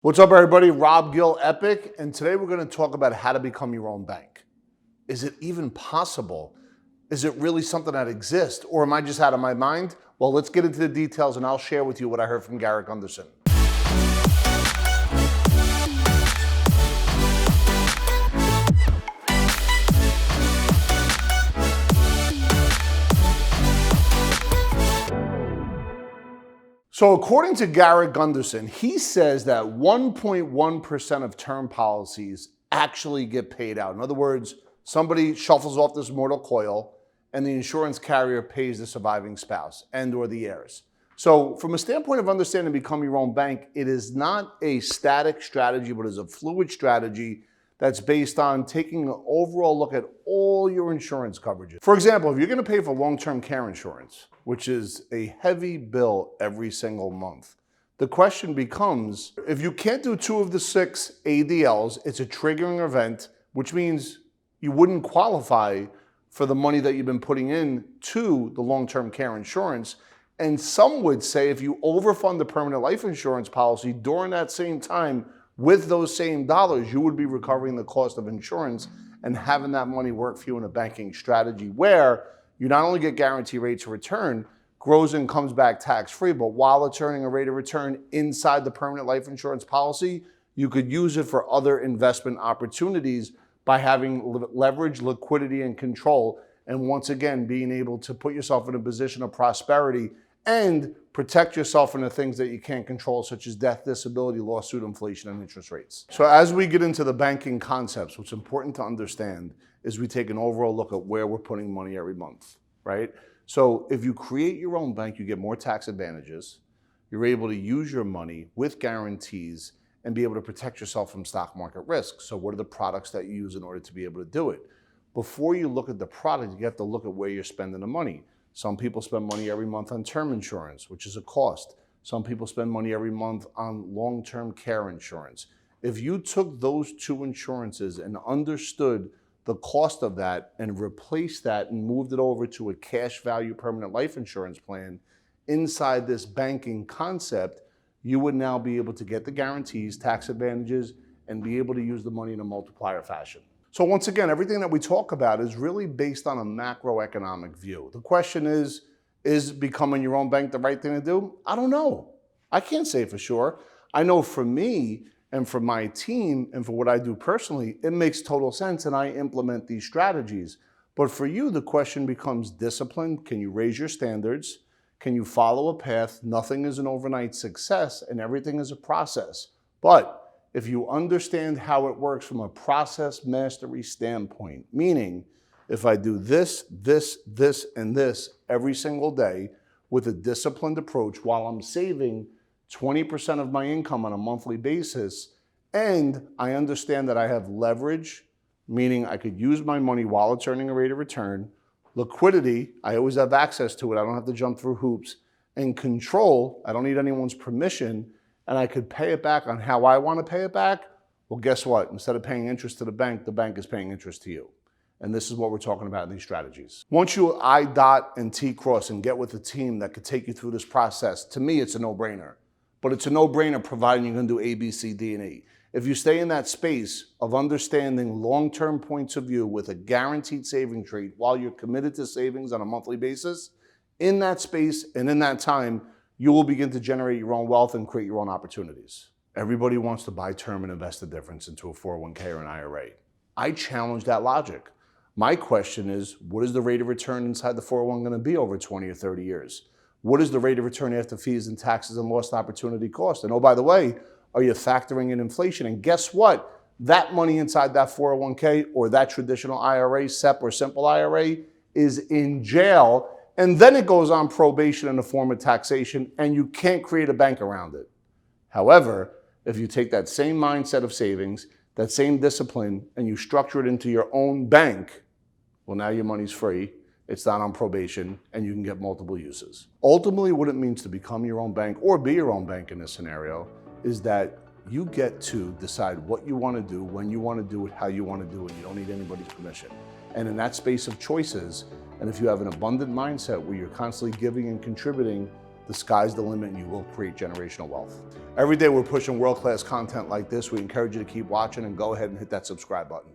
What's up, everybody? Rob Gill, Epic, and today we're going to talk about how to become your own bank. Is it even possible? Is it really something that exists, or am I just out of my mind? Well, let's get into the details, and I'll share with you what I heard from Garrett Gunderson. So according to Garrett Gunderson, he says that 1.1% of term policies actually get paid out. In other words, somebody shuffles off this mortal coil and the insurance carrier pays the surviving spouse and or the heirs. So from a standpoint of understanding become your own bank, it is not a static strategy, but is a fluid strategy that's based on taking an overall look at all your insurance coverages. For example, if you're going to pay for long-term care insurance, which is a heavy bill every single month, the question becomes, if you can't do 2 of the 6 ADLs, it's a triggering event, which means you wouldn't qualify for the money that you've been putting in to the long-term care insurance. And some would say if you overfund the permanent life insurance policy during that same time, with those same dollars, you would be recovering the cost of insurance and having that money work for you in a banking strategy where you not only get guaranteed rates of return, grows and comes back tax-free, but while it's earning a rate of return inside the permanent life insurance policy, you could use it for other investment opportunities by having leverage, liquidity, and control. And once again, being able to put yourself in a position of prosperity and protect yourself from the things that you can't control, such as death, disability, lawsuit, inflation, and interest rates. So as we get into the banking concepts, what's important to understand is we take an overall look at where we're putting money every month, right? So if you create your own bank, you get more tax advantages. You're able to use your money with guarantees and be able to protect yourself from stock market risk. So what are the products that you use in order to be able to do it? Before you look at the product, you have to look at where you're spending the money. Some people spend money every month on term insurance, which is a cost. Some people spend money every month on long-term care insurance. If you took those 2 insurances and understood the cost of that and replaced that and moved it over to a cash value permanent life insurance plan inside this banking concept, you would now be able to get the guarantees, tax advantages, and be able to use the money in a multiplier fashion. So once again, everything that we talk about is really based on a macroeconomic view. The question is becoming your own bank the right thing to do? I don't know. I can't say for sure. I know for me and for my team and for what I do personally, it makes total sense and I implement these strategies. But for you, the question becomes discipline. Can you raise your standards? Can you follow a path? Nothing is an overnight success and everything is a process. But if you understand how it works from a process mastery standpoint, meaning if I do this, this, this, and this every single day with a disciplined approach while I'm saving 20% of my income on a monthly basis, and I understand that I have leverage, meaning I could use my money while it's earning a rate of return, liquidity, I always have access to it, I don't have to jump through hoops, and control, I don't need anyone's permission, and I could pay it back on how I want to pay it back, well, guess what? Instead of paying interest to the bank is paying interest to you. And this is what we're talking about in these strategies. Once you I dot and T cross and get with a team that could take you through this process, to me, it's a no-brainer. But it's a no-brainer providing you're going to do A, B, C, D, and E. If you stay in that space of understanding long-term points of view with a guaranteed savings rate while you're committed to savings on a monthly basis, in that space and in that time, you will begin to generate your own wealth and create your own opportunities. Everybody wants to buy term and invest the difference into a 401k or an IRA. I challenge that logic. My question is, what is the rate of return inside the 401 going to be over 20 or 30 years? What is the rate of return after fees and taxes and lost opportunity cost? And oh, by the way, are you factoring in inflation? And guess what? That money inside that 401k or that traditional IRA, SEP or simple IRA, is in jail. And then it goes on probation in the form of taxation, and you can't create a bank around it. However, if you take that same mindset of savings, that same discipline, and you structure it into your own bank, well, now your money's free, it's not on probation, and you can get multiple uses. Ultimately, what it means to become your own bank or be your own bank in this scenario is that you get to decide what you want to do, when you want to do it, how you want to do it. You don't need anybody's permission. And in that space of choices, and if you have an abundant mindset where you're constantly giving and contributing the sky's the limit and you will create generational wealth. Every day we're pushing world-class content like this. We encourage you to keep watching and go ahead and hit that subscribe button.